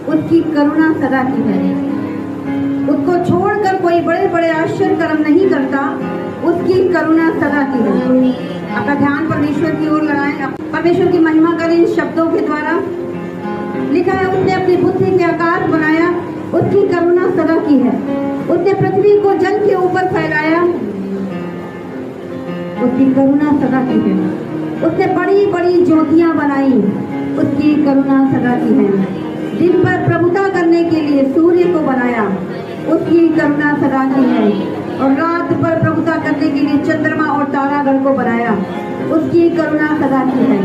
उसकी करुणा सदा की है। उसको छोड़कर कोई बड़े बड़े आश्चर्य कर्म नहीं करता, उसकी करुणा सदा की है। अपना ध्यान परमेश्वर की ओर लगाएं, परमेश्वर की महिमा करें इन शब्दों के द्वारा। लिखा है, उसने अपनी बुद्धि के आकाश बनाया, उसकी करुणा सदा की है। उसने पृथ्वी को जल के ऊपर फैलाया, उसकी करुणा सदा की है। उसने बड़ी बड़ी ज्योतियां बनाई, उसकी करुणा सदा की है। दिन पर प्रभुता करने के लिए सूर्य को बनाया, उसकी करुणा सदा की है। और रात पर प्रभुता करने के लिए चंद्रमा और तारागण को बनाया, उसकी करुणा सदा की है।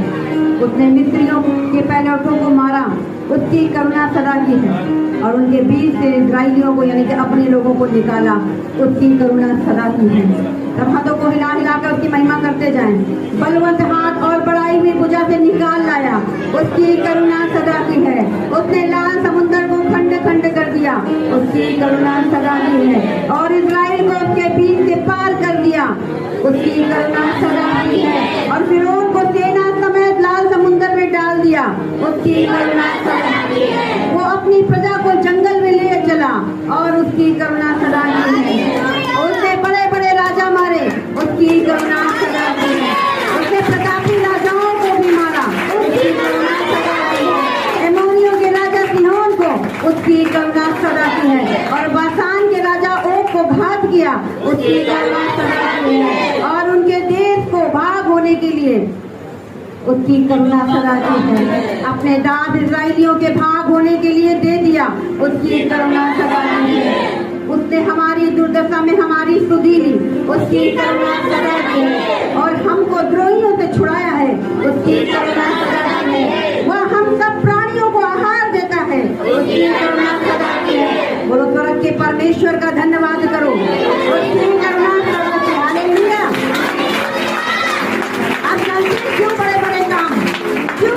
उसने मिस्रियों के पैलौठों को मारा, उसकी करुणा सदा की है। और उनके बीच से इस्राएलियों को यानी कि अपने लोगों को निकाला, उसकी करुणा सदा की है। तब हाथों को हिला हिलाकर उसकी महिमा करते जाएं। बलवंत हाथ और बढ़ाई हुई भुजा से निकाल लाया, उसकी करुणा सदा की है। उसने लाल समुद्र को खंड खंड कर दिया, उसकी करुणा सदा की है। और इस्राएल को उसके बीच से पार कर दिया, उसकी करुणा सदा की है। और फिरौन को सेना समेत लाल समुद्र में डाल दिया, उसकी करुणा सदा की है। वो अपनी प्रजा को जंगल में ले चला और उसकी करुणा सदा की है। उसने बड़े बड़े राजा मारे, उसकी करुणा सदा की है। उसने प्रतापी राजाओं को भी मारा, उसकी करुणा सदा की है। एमोरियों के राजा सिहोन को, उसकी करुणा सदा की है। और बासान के राजा ओग को घात किया, उसकी करुणा सदा की है। और उनके देश को भाग होने के लिए उसकी करुणा सदा की है। अपने दास इस्राएलियों के भाग होने के लिए दे दिया, उसकी करुणा सदा की है। उसने हमारी दुर्दशा में हमारी सुधि ली, उसकी करुणा सदा की है। और हमको द्रोहियों से छुड़ाया है, उसकी करुणा सदा की है। वह हम सब प्राणियों को आहार देता है, उसकी करुणा सदा की है। बोलो स्वर्ग के परमेश्वर का धन्यवाद करो, उसकी करुणा सदा की है। हालेलुया। आप जानते हैं क्यों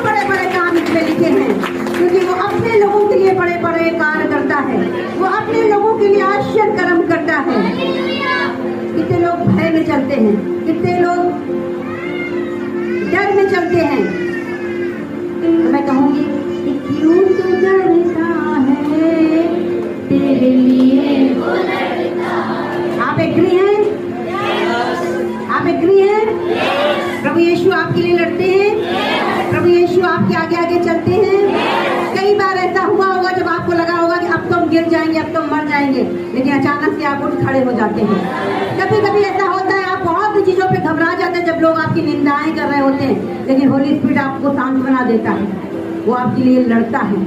बड़े बड़े काम इसमें लिखे हैं? क्योंकि वो अपने लोगों के लिए बड़े बड़े कार्य करता है, वो अपने लोगों के लिए आश्चर्य कर्म करता है। कितने लोग भय में चलते हैं, कितने लोग डर में चलते हैं। तो मैं कहूंगी कि क्यों तू डरता है, तेरे लिए वो लड़ता है। आप एग्री हैं? आप एग्री हैं? प्रभु यीशु आपके लिए लड़ते हैं, प्रभु यीशु आपके आगे आगे चलते हैं। कई बार ऐसा हुआ होगा जब आपको लगा होगा कि अब तुम गिर जाएंगे, अब तुम मर जाएंगे, लेकिन अचानक से आप उठ खड़े हो जाते हैं। कभी कभी ऐसा होता है, आप बहुत सी चीजों पे घबरा जाते हैं जब लोग आपकी निंदाएं कर रहे होते हैं, लेकिन होली स्पिरिट आपको शांत बना देता है, वो आपके लिए लड़ता है।